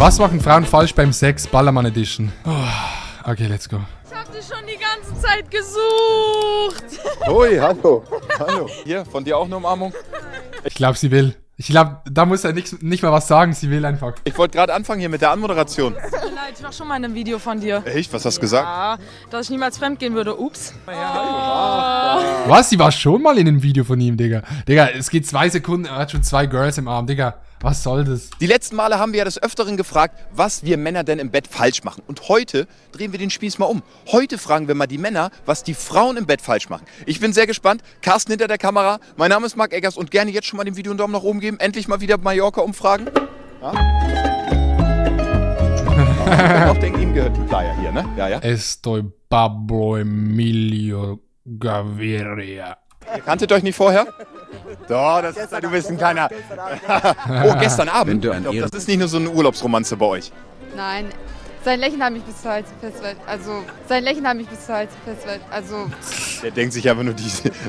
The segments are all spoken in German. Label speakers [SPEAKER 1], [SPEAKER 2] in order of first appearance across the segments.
[SPEAKER 1] Was machen Frauen falsch beim Sex? Ballermann Edition. Oh, okay, let's go.
[SPEAKER 2] Ich hab dich schon die ganze Zeit gesucht.
[SPEAKER 3] Hui, hallo. Hallo. Hier, von dir auch eine Umarmung?
[SPEAKER 1] Ich glaube, sie will. Ich glaube, da muss er nicht mal was sagen. Sie will einfach.
[SPEAKER 3] Ich wollte gerade anfangen hier mit der Anmoderation.
[SPEAKER 2] Tut mir leid, ich mach schon mal ein Video von dir.
[SPEAKER 3] Echt? Was hast du gesagt?
[SPEAKER 2] Ja, dass ich niemals fremdgehen würde. Ups.
[SPEAKER 1] Was? Sie war schon mal in einem Video von ihm, Digga. Digga, es geht 2 Sekunden, er hat schon 2 Girls im Arm. Digga, was soll das?
[SPEAKER 3] Die letzten Male haben wir ja des Öfteren gefragt, was wir Männer denn im Bett falsch machen. Und heute drehen wir den Spieß mal um. Heute fragen wir mal die Männer, was die Frauen im Bett falsch machen. Ich bin sehr gespannt. Carsten hinter der Kamera. Mein Name ist Marc Eggers und gerne jetzt schon mal dem Video einen Daumen nach oben geben. Endlich mal wieder Mallorca-Umfragen. Ja? Ich denke, ihm gehört die Playa hier, ne? Ja, ja.
[SPEAKER 1] Estoy Pablo Emilio Gaviria.
[SPEAKER 3] Ihr kanntet euch nicht vorher? Doch, du bist ein kleiner. Oh, gestern Abend. Das ist nicht nur so eine Urlaubsromanze bei euch.
[SPEAKER 4] Nein. Sein Lächeln hat mich bis zur Hälfte festwelt. Also,
[SPEAKER 3] Der denkt sich aber nur,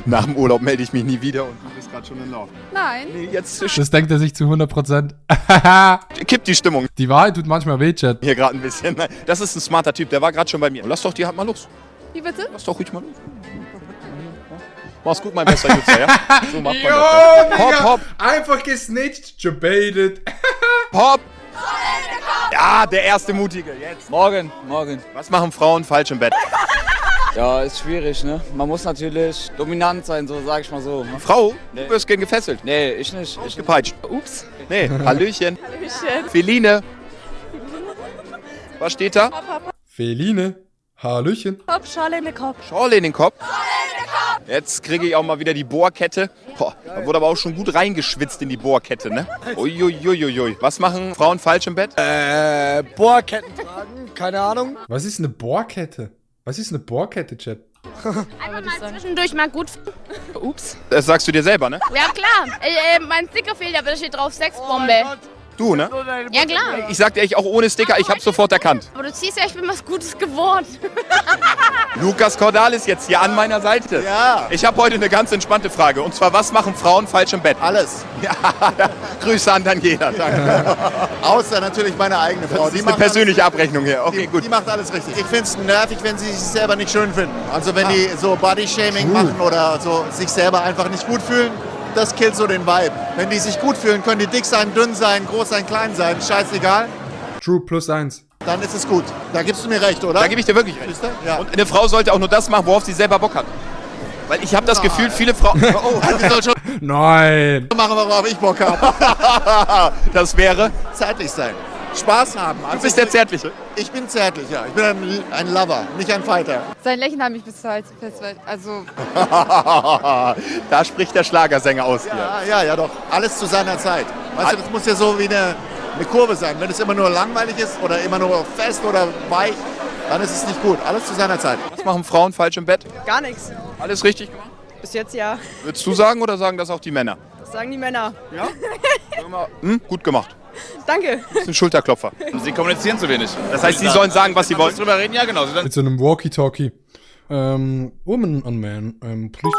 [SPEAKER 3] nach dem Urlaub melde ich mich nie wieder und du bist gerade schon in Lauf.
[SPEAKER 4] nein.
[SPEAKER 3] Nee, jetzt
[SPEAKER 1] Das denkt er sich zu 100%.
[SPEAKER 3] kippt die Stimmung
[SPEAKER 1] Die Wahrheit tut manchmal weh, Chat.
[SPEAKER 3] hier gerade ein bisschen. Das ist ein smarter Typ, der war gerade schon bei mir. Lass doch die Hand mal los.
[SPEAKER 4] Wie bitte?
[SPEAKER 3] Lass doch ruhig mal los. Mach's gut, mein bester Jutzer, ja? So macht man das. Hopp, hopp,
[SPEAKER 1] Einfach gesnitcht, gebaitet.
[SPEAKER 3] hopp. Ja, der erste Mutige. Jetzt.
[SPEAKER 5] Morgen.
[SPEAKER 3] Was machen Frauen falsch im Bett?
[SPEAKER 5] Ja, ist schwierig, ne? Man muss natürlich dominant sein, so sag ich mal so. Ne?
[SPEAKER 3] Frau, du wirst gern gefesselt.
[SPEAKER 5] Nee, ich nicht.
[SPEAKER 3] Gepeitscht.
[SPEAKER 2] Ups.
[SPEAKER 3] Nee, Hallöchen.
[SPEAKER 2] Hallöchen.
[SPEAKER 3] Feline. Was steht da?
[SPEAKER 1] Feline. Hallöchen.
[SPEAKER 2] Hopp, Schale in den Kopf.
[SPEAKER 3] Schorle in den Kopf. Jetzt kriege ich auch mal wieder die Bohrkette. Boah, da wurde aber auch schon gut reingeschwitzt in die Bohrkette, ne? Uiuiuiui. Was machen Frauen falsch im Bett?
[SPEAKER 6] Bohrketten tragen, keine Ahnung.
[SPEAKER 1] Was ist eine Bohrkette? Was ist eine Bohrkette, Chat?
[SPEAKER 7] Einfach mal zwischendurch mal gut.
[SPEAKER 2] Ups.
[SPEAKER 3] Das sagst du dir selber, ne?
[SPEAKER 7] Ja klar. Mein Sticker fehlt, aber da steht drauf Sexbombe.
[SPEAKER 3] Du, ne?
[SPEAKER 7] Ja klar.
[SPEAKER 3] Ich sag dir echt auch ohne Sticker, ich hab's sofort erkannt.
[SPEAKER 7] Aber du ziehst ja, ich bin was Gutes geworden.
[SPEAKER 3] Lukas Cordalis jetzt hier an meiner Seite.
[SPEAKER 6] Ja.
[SPEAKER 3] Ich habe heute eine ganz entspannte Frage. Und zwar, was machen Frauen falsch im Bett?
[SPEAKER 6] Alles.
[SPEAKER 3] Ja, Grüße an Daniela. Danke.
[SPEAKER 6] Außer natürlich meine eigene Frau.
[SPEAKER 3] Das ist eine persönliche Abrechnung hier. Okay, gut.
[SPEAKER 6] Die macht alles richtig. Ich finde es nervig, wenn sie sich selber nicht schön finden. Also wenn die so Bodyshaming machen oder so sich selber einfach nicht gut fühlen, das killt so den Vibe. Wenn die sich gut fühlen, können die dick sein, dünn sein, groß sein, klein sein, scheißegal.
[SPEAKER 1] True +1.
[SPEAKER 6] Dann ist es gut. Da gibst du mir recht, oder?
[SPEAKER 3] Da gebe ich dir wirklich recht.
[SPEAKER 6] Siehst du? Ja.
[SPEAKER 3] Und eine Frau sollte auch nur das machen, worauf sie selber Bock hat. Weil ich habe das Gefühl, viele Frauen... Oh,
[SPEAKER 6] Die soll schon
[SPEAKER 1] Nein.
[SPEAKER 6] machen, worauf ich Bock habe.
[SPEAKER 3] das wäre...
[SPEAKER 6] Zärtlich sein. Spaß haben. Also
[SPEAKER 3] Du bist der Zärtliche.
[SPEAKER 6] Ich bin zärtlich, ja. Ich bin ein Lover, nicht ein Fighter.
[SPEAKER 4] Sein Lächeln hat mich bis zur Hälfte festwelt. Also,
[SPEAKER 3] Da spricht der Schlagersänger aus hier.
[SPEAKER 6] Ja, doch. Alles zu seiner Zeit. Weißt du, das muss ja so wie eine Kurve sein. Wenn es immer nur langweilig ist oder immer nur fest oder weich, dann ist es nicht gut. Alles zu seiner Zeit.
[SPEAKER 3] Was machen Frauen falsch im Bett?
[SPEAKER 2] Gar nichts.
[SPEAKER 3] Alles richtig gemacht?
[SPEAKER 2] Bis jetzt ja.
[SPEAKER 3] Würdest du sagen oder sagen das auch die Männer?
[SPEAKER 2] Das sagen die Männer.
[SPEAKER 3] Ja? Gut gemacht.
[SPEAKER 2] Danke.
[SPEAKER 3] Das ist ein Schulterklopfer.
[SPEAKER 5] Sie kommunizieren zu wenig.
[SPEAKER 3] Das heißt, sie sollen sagen, was sie wollen.
[SPEAKER 5] Drüber reden, ja genau.
[SPEAKER 1] Mit so einem Walkie-Talkie. Woman and man, please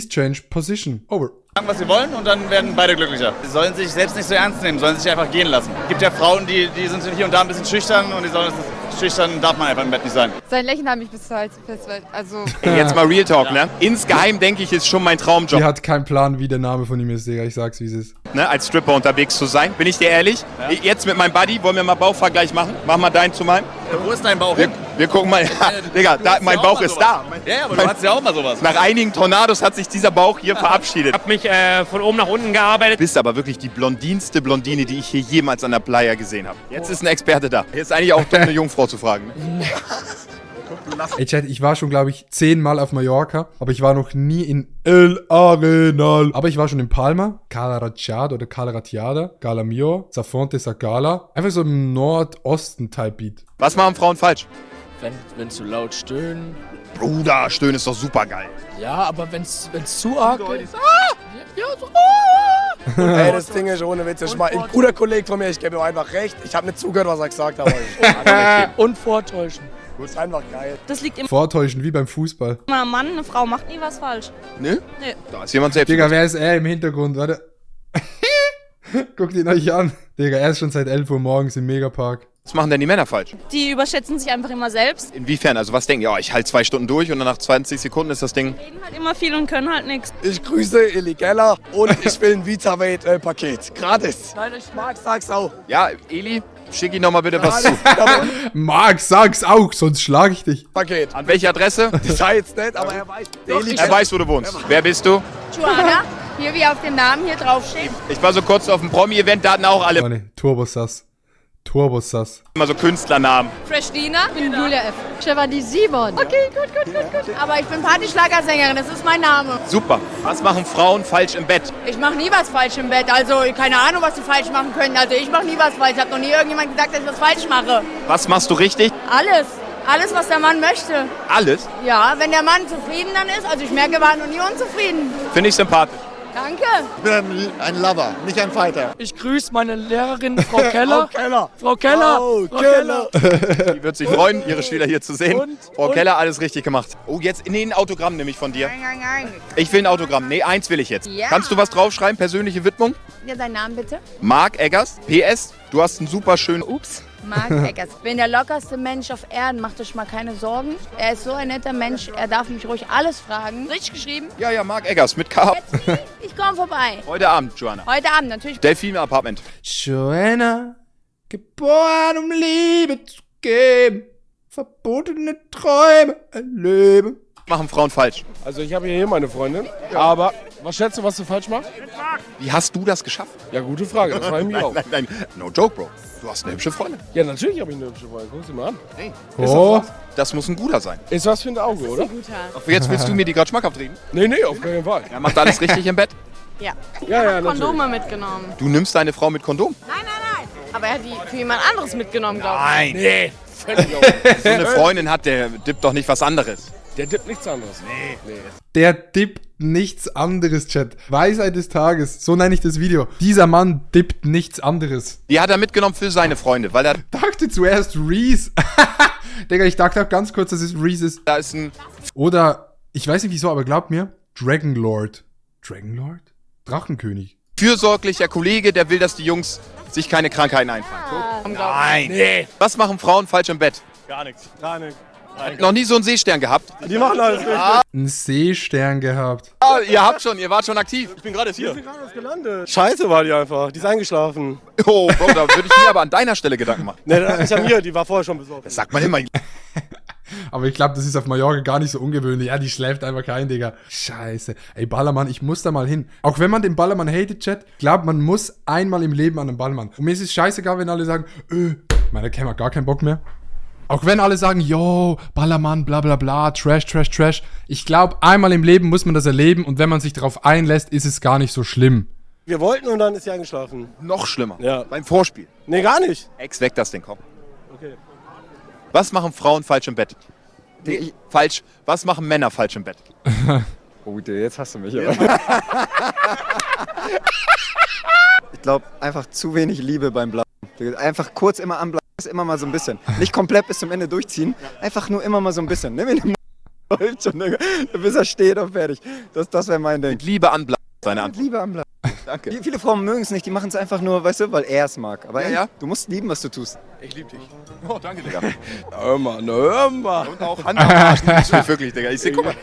[SPEAKER 1] change position. Over.
[SPEAKER 5] Sagen, was sie wollen und dann werden beide glücklicher. Sie sollen sich selbst nicht so ernst nehmen, sollen sich einfach gehen lassen. Es gibt ja Frauen, die sind hier und da ein bisschen schüchtern und die sollen schüchtern darf man einfach im Bett nicht sein.
[SPEAKER 4] sein Lächeln hat mich bis zur Hälfte festwelt. Also,
[SPEAKER 3] Jetzt mal Real Talk, ne? Insgeheim denke ich, ist schon mein Traumjob,
[SPEAKER 1] Die hat keinen Plan, wie der Name von ihm ist, Digga. Ich sag's, wie es ist.
[SPEAKER 3] ne? Als Stripper unterwegs zu sein. Bin ich dir ehrlich? Jetzt mit meinem Buddy, wollen wir mal Bauchvergleich machen? Mach mal deinen zu meinem.
[SPEAKER 5] Wo ist dein Bauch
[SPEAKER 3] Wir gucken mal. Ja, Digga, mein Bauch ist da.
[SPEAKER 5] Ja, aber du hattest ja auch mal sowas.
[SPEAKER 3] Nach einigen Tornados hat sich dieser Bauch hier verabschiedet.
[SPEAKER 8] Ich habe mich von oben nach unten gearbeitet.
[SPEAKER 3] Du bist aber wirklich die blondinste Blondine, die ich hier jemals an der Playa gesehen habe. Jetzt ist ein Experte da. Jetzt eigentlich auch dumm, eine Jungfrau zu fragen. Ne?
[SPEAKER 1] Ey, Chat, ich war schon, glaube ich, 10-mal auf Mallorca, aber ich war noch nie in El Arenal. Aber ich war schon in Palma, Cala Ratjada oder Cala Ratjada, Gala Mio, Zafonte Sagala. Einfach so im Nordosten-Type-Beat.
[SPEAKER 3] Was machen Frauen falsch?
[SPEAKER 9] Wenn zu laut stöhnen.
[SPEAKER 3] Bruder, Stöhnen ist doch super geil.
[SPEAKER 9] Ja, aber wenn's zu arg ist.
[SPEAKER 6] Ey, das Ding ist ohne Witz. Ein guter Kollege von mir, ich gebe ihm einfach recht. Ich habe nicht zugehört, was er gesagt hat.
[SPEAKER 9] Und vortäuschen.
[SPEAKER 6] Das ist einfach geil.
[SPEAKER 2] Das liegt immer
[SPEAKER 1] Vortäuschen, wie beim Fußball.
[SPEAKER 2] ein Mann, eine Frau macht nie was falsch.
[SPEAKER 3] Ne?
[SPEAKER 2] Nee.
[SPEAKER 3] Da ist jemand selbst.
[SPEAKER 1] Digga, wer ist er im Hintergrund? Warte. Guckt ihn euch an. Digga, er ist schon seit 11 Uhr morgens im Megapark.
[SPEAKER 3] Was machen denn die Männer falsch?
[SPEAKER 2] Die überschätzen sich einfach immer selbst.
[SPEAKER 3] Inwiefern? Also was denken? Ja, ich halte 2 Stunden durch und dann nach 20 Sekunden ist das Ding...
[SPEAKER 2] Reden halt immer viel und können halt nichts.
[SPEAKER 10] Ich grüße Eli Geller und ich will ein VitaMate-Paket. Gratis. Nein, ich mag, sag's auch.
[SPEAKER 3] Ja, Eli, schick ihm noch mal bitte was zu.
[SPEAKER 1] Marc, sag's auch, sonst schlag ich dich.
[SPEAKER 10] Paket.
[SPEAKER 3] An welche Adresse?
[SPEAKER 10] Das sei jetzt nicht, aber er weiß.
[SPEAKER 3] Er weiß, wo du wohnst. Wer bist du?
[SPEAKER 7] Joanna, hier wie auf dem Namen hier draufsteht.
[SPEAKER 3] Ich war so kurz auf dem Promi-Event, da hatten auch alle
[SPEAKER 1] Oh ne, Turbosass. Turbosass.
[SPEAKER 3] immer so Künstlernamen.
[SPEAKER 2] Freshdina.
[SPEAKER 4] Ich bin Julia F. Stefanie Simon. Okay, gut.
[SPEAKER 7] Aber ich bin Partyschlagersängerin, das ist mein Name.
[SPEAKER 3] Super. Was machen Frauen falsch im Bett?
[SPEAKER 7] Ich mache nie was falsch im Bett, also keine Ahnung, was sie falsch machen können. Also ich mache nie was falsch. Ich habe noch nie irgendjemand gesagt, dass ich was falsch mache.
[SPEAKER 3] Was machst du richtig?
[SPEAKER 7] Alles, was der Mann möchte.
[SPEAKER 3] Alles.
[SPEAKER 7] Ja, wenn der Mann zufrieden dann ist, also ich merke, er war noch nie unzufrieden.
[SPEAKER 3] Finde ich sympathisch.
[SPEAKER 7] Danke.
[SPEAKER 6] Ich bin ein Lover, nicht ein Fighter.
[SPEAKER 9] Ich grüße meine Lehrerin, Frau Keller.
[SPEAKER 10] Frau Keller.
[SPEAKER 9] Frau Keller.
[SPEAKER 3] Die wird sich freuen, ihre Schüler hier zu sehen. Frau Keller, alles richtig gemacht. Oh, jetzt ein Autogramm nämlich von dir.
[SPEAKER 7] Nein.
[SPEAKER 3] Ich will ein Autogramm. Nee, eins will ich jetzt.
[SPEAKER 7] Ja.
[SPEAKER 3] Kannst du was draufschreiben? Persönliche Widmung?
[SPEAKER 7] Ja, deinen Namen bitte.
[SPEAKER 3] Marc Eggers. PS, du hast einen super schönen...
[SPEAKER 7] Ups. Marc Eggers. Ich bin der lockerste Mensch auf Erden, macht euch mal keine Sorgen. Er ist so ein netter Mensch, er darf mich ruhig alles fragen. Richtig geschrieben?
[SPEAKER 3] Ja, Marc Eggers mit K.
[SPEAKER 7] Ich komme vorbei.
[SPEAKER 3] Heute Abend, Joanna.
[SPEAKER 7] Heute Abend natürlich.
[SPEAKER 3] Delfin Apartment.
[SPEAKER 1] Joanna, geboren um Liebe zu geben, verbotene Träume erleben.
[SPEAKER 3] Machen Frauen falsch.
[SPEAKER 10] Also ich habe hier meine Freundin, aber was schätzt du, was du falsch machst?
[SPEAKER 3] Wie hast du das geschafft?
[SPEAKER 10] Ja, gute Frage, das war ich mir auch.
[SPEAKER 3] Nein, no joke, Bro. Du hast eine hübsche Freundin.
[SPEAKER 10] Ja, natürlich habe ich eine hübsche Freundin, guck sie mal an.
[SPEAKER 3] Hey,
[SPEAKER 1] Oh,
[SPEAKER 3] das muss ein guter sein.
[SPEAKER 10] Ist was für ein Auge, oder?
[SPEAKER 3] Jetzt willst du mir die gerade schmackhaft reden?
[SPEAKER 10] Nee, auf keinen Fall.
[SPEAKER 3] Er macht alles richtig im Bett.
[SPEAKER 7] Ja.
[SPEAKER 10] Ja, natürlich.
[SPEAKER 2] Kondome mitgenommen.
[SPEAKER 3] Du nimmst deine Frau mit Kondom.
[SPEAKER 7] Nein. Aber er hat die für jemand anderes mitgenommen, glaube ich.
[SPEAKER 3] Nein.
[SPEAKER 10] Nee, völlig
[SPEAKER 3] So eine Freundin hat, der dippt doch nicht was anderes.
[SPEAKER 10] Der dippt nichts anderes. Nee.
[SPEAKER 1] der dippt nichts anderes, Chat. Weisheit des Tages, so nenne ich das Video. Dieser Mann dippt nichts anderes.
[SPEAKER 3] Die hat er mitgenommen für seine Freunde, weil er
[SPEAKER 1] Dachte zuerst Reese. Digga, ich dachte auch ganz kurz, dass es Reese ist.
[SPEAKER 3] da ist ein...
[SPEAKER 1] Oder, ich weiß nicht wieso, aber glaubt mir, Dragonlord. Dragonlord? Drachenkönig.
[SPEAKER 3] fürsorglicher Kollege, der will, dass die Jungs sich keine Krankheiten einfangen. Nein.
[SPEAKER 10] Nee.
[SPEAKER 3] Was machen Frauen falsch im Bett?
[SPEAKER 10] Gar nichts.
[SPEAKER 3] Noch nie so einen Seestern gehabt?
[SPEAKER 10] Die machen alles richtig.
[SPEAKER 1] Einen Seestern gehabt.
[SPEAKER 3] Ah, ihr wart schon aktiv.
[SPEAKER 10] Ich bin gerade hier. Ich bin gerade gelandet. Scheiße war die einfach. Die ist eingeschlafen.
[SPEAKER 3] Oh, Bro, da würde ich mir aber an deiner Stelle Gedanken machen.
[SPEAKER 10] Ne, das ist ja mir. Die war vorher schon besorgt.
[SPEAKER 3] Das sagt man immer.
[SPEAKER 1] Aber ich glaube, das ist auf Mallorca gar nicht so ungewöhnlich. Ja, die schläft einfach kein, Digga. Scheiße. Ey, Ballermann, ich muss da mal hin. Auch wenn man den Ballermann hatet, Chat, glaubt, man muss einmal im Leben an den Ballermann. Und mir ist es scheißegal, wenn alle sagen, meine Cam hat gar keinen Bock mehr. Auch wenn alle sagen, yo, Ballermann, bla bla bla, Trash, Trash, Trash. Ich glaube, einmal im Leben muss man das erleben und wenn man sich darauf einlässt, ist es gar nicht so schlimm.
[SPEAKER 10] Wir wollten und dann ist sie eingeschlafen.
[SPEAKER 3] Noch schlimmer.
[SPEAKER 10] Ja.
[SPEAKER 3] Beim Vorspiel.
[SPEAKER 10] Nee, gar nicht.
[SPEAKER 3] Ex, weg das Ding, komm.
[SPEAKER 10] Okay.
[SPEAKER 3] Was machen Frauen falsch im Bett? Falsch. Was machen Männer falsch im Bett?
[SPEAKER 11] Oh, jetzt hast du mich aber. Ich glaube, einfach zu wenig Liebe beim Blasen. Einfach kurz immer anbleiben, immer mal so ein bisschen. Nicht komplett bis zum Ende durchziehen, einfach nur immer mal so ein bisschen. Nimm ihn im bis er steht und fertig. Das wäre mein Ding.
[SPEAKER 3] Mit Liebe anbleiben, seine
[SPEAKER 11] Mit
[SPEAKER 3] Antwort.
[SPEAKER 11] Liebe anbleiben.
[SPEAKER 3] Danke.
[SPEAKER 11] Viele Frauen mögen es nicht, die machen es einfach nur, weißt du, weil er es mag. Aber
[SPEAKER 3] Ja.
[SPEAKER 11] du musst lieben, was du tust.
[SPEAKER 3] Ich liebe dich. Oh, danke, Digga.
[SPEAKER 10] Hör mal.
[SPEAKER 3] Und auch Hand am Arsch. Ich will wirklich, Digga. Ich seh, guck mal.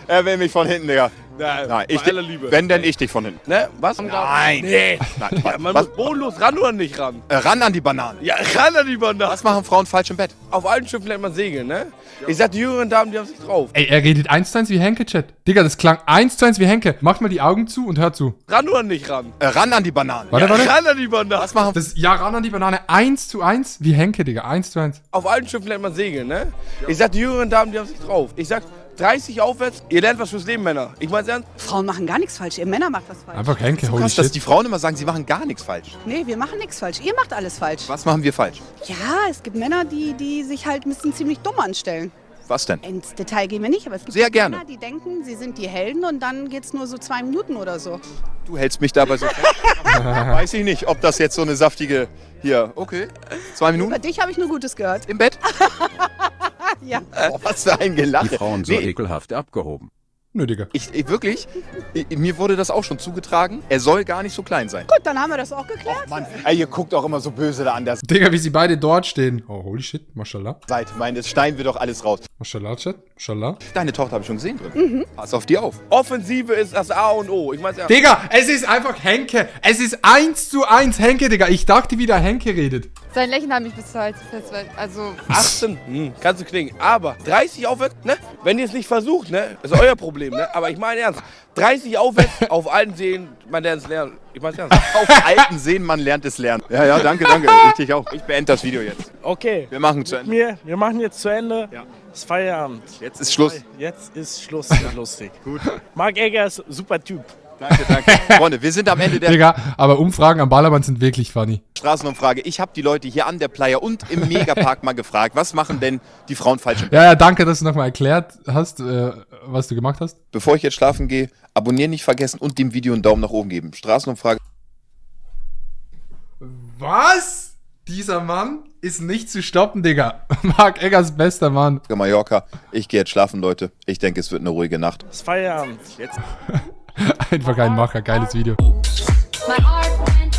[SPEAKER 3] Er will mich von hinten, Digga. Nein, ich
[SPEAKER 10] aller Liebe.
[SPEAKER 3] Wenn denn ich dich von hinten.
[SPEAKER 10] Ne, was?
[SPEAKER 3] Nein.
[SPEAKER 10] Nee.
[SPEAKER 3] Nein.
[SPEAKER 10] Man
[SPEAKER 3] Was,
[SPEAKER 10] muss bodenlos ran oder nicht ran?
[SPEAKER 3] ran an die Banane.
[SPEAKER 10] Ja, ran an die Bande.
[SPEAKER 3] Was machen Frauen falsch im Bett?
[SPEAKER 10] Auf allen Schiffen lernt man segeln, ne? Ich sag, die jüngeren Damen, die haben sich drauf.
[SPEAKER 1] Ey, er redet 1:1 wie Henke, Chat. Digga, das klang 1:1 wie Henke. Macht mal die Augen zu und hört zu.
[SPEAKER 10] Ran oder nicht ran?
[SPEAKER 3] Ran an die Banane.
[SPEAKER 1] Warte.
[SPEAKER 10] Ran an die Bande.
[SPEAKER 3] Was machen
[SPEAKER 1] Das ja ran an die Banane 1:1 wie Henke, Digga. 1:1.
[SPEAKER 10] Auf allen Schiffen lernt man segeln, ne? Ich sag, die jüngeren Damen, die haben sich drauf. Ich sag, 30 aufwärts, ihr lernt was fürs Leben, Männer. Ich mein's ernst.
[SPEAKER 12] Frauen machen gar nichts falsch, ihr Männer macht was falsch.
[SPEAKER 1] Einfach Henke, holy
[SPEAKER 3] Krass, dass
[SPEAKER 1] shit.
[SPEAKER 3] die Frauen immer sagen, sie machen gar nichts falsch.
[SPEAKER 12] Nee, wir machen nichts falsch, ihr macht alles falsch.
[SPEAKER 3] Was machen wir falsch?
[SPEAKER 12] Ja, es gibt Männer, die sich halt ein bisschen ziemlich dumm anstellen.
[SPEAKER 3] Was denn?
[SPEAKER 12] Ins Detail gehen wir nicht, aber es gibt
[SPEAKER 3] Sehr gerne.
[SPEAKER 12] Männer, die denken, sie sind die Helden und dann geht's nur so 2 Minuten oder so.
[SPEAKER 3] Du hältst mich dabei so fest. Weiß ich nicht, ob das jetzt so eine saftige... Hier, okay. 2
[SPEAKER 12] Über
[SPEAKER 3] Minuten
[SPEAKER 12] dich habe ich nur Gutes gehört.
[SPEAKER 3] im Bett.
[SPEAKER 12] Ja.
[SPEAKER 3] Oh, was für ein Gelache.
[SPEAKER 13] Die Frauen so ekelhaft abgehoben.
[SPEAKER 1] Nö, Digga.
[SPEAKER 3] Mir wurde das auch schon zugetragen. Er soll gar nicht so klein sein.
[SPEAKER 12] Gut, dann haben wir das auch geklärt.
[SPEAKER 3] Mann, ey, ihr guckt auch immer so böse da an der
[SPEAKER 1] Digga, wie sie beide dort stehen. Oh, holy shit, mashallah.
[SPEAKER 3] Seite. Meine, es steigen wir doch alles raus.
[SPEAKER 1] Mashallah, Chat, mashallah.
[SPEAKER 3] Deine Tochter habe ich schon gesehen drin. Pass auf die auf.
[SPEAKER 10] Offensive ist das A und O. Ich mein's ja.
[SPEAKER 1] Digga, es ist einfach Henke. Es ist 1:1 Henke, Digga. Ich dachte, wie der Henke redet.
[SPEAKER 2] Sein Lächeln hat mich bis zur Hals festgehalten. Also,
[SPEAKER 10] 18, kannst du knicken. Aber 30 aufwärts, ne? Wenn ihr es nicht versucht, ne? Ist euer Problem, ne? Aber ich meine ernst. 30 aufwärts, auf alten Seen, man lernt es lernen. Ich meine ernst.
[SPEAKER 3] Auf alten Seen, man lernt es lernen. Ja, danke. Richtig auch. Ich beende das Video jetzt.
[SPEAKER 9] Okay.
[SPEAKER 3] Wir machen zu Ende.
[SPEAKER 9] Wir machen jetzt zu Ende.
[SPEAKER 3] Ja.
[SPEAKER 9] Das ist Feierabend.
[SPEAKER 3] Jetzt ist Schluss.
[SPEAKER 9] Jetzt ist Schluss. Lustig.
[SPEAKER 3] Gut.
[SPEAKER 9] Marc Egger ist super Typ.
[SPEAKER 3] Danke. Freunde, wir sind am Ende der
[SPEAKER 1] Digga, aber Umfragen am Ballermann sind wirklich funny.
[SPEAKER 3] Straßenumfrage. Ich habe die Leute hier an der Playa und im Megapark mal gefragt, was machen denn die Frauen falsch im Bett?
[SPEAKER 1] Ja, danke, dass du nochmal erklärt hast, was du gemacht hast.
[SPEAKER 3] Bevor ich jetzt schlafen gehe, abonnieren nicht vergessen und dem Video einen Daumen nach oben geben. Straßenumfrage.
[SPEAKER 1] Was? Dieser Mann ist nicht zu stoppen, Digga. Marc Eggers bester Mann.
[SPEAKER 3] Mallorca. Ich gehe jetzt schlafen, Leute. Ich denke, es wird eine ruhige Nacht.
[SPEAKER 9] Das ist Feierabend.
[SPEAKER 3] Jetzt.
[SPEAKER 1] Einfach ein Macher, geiles Video.
[SPEAKER 13] My heart went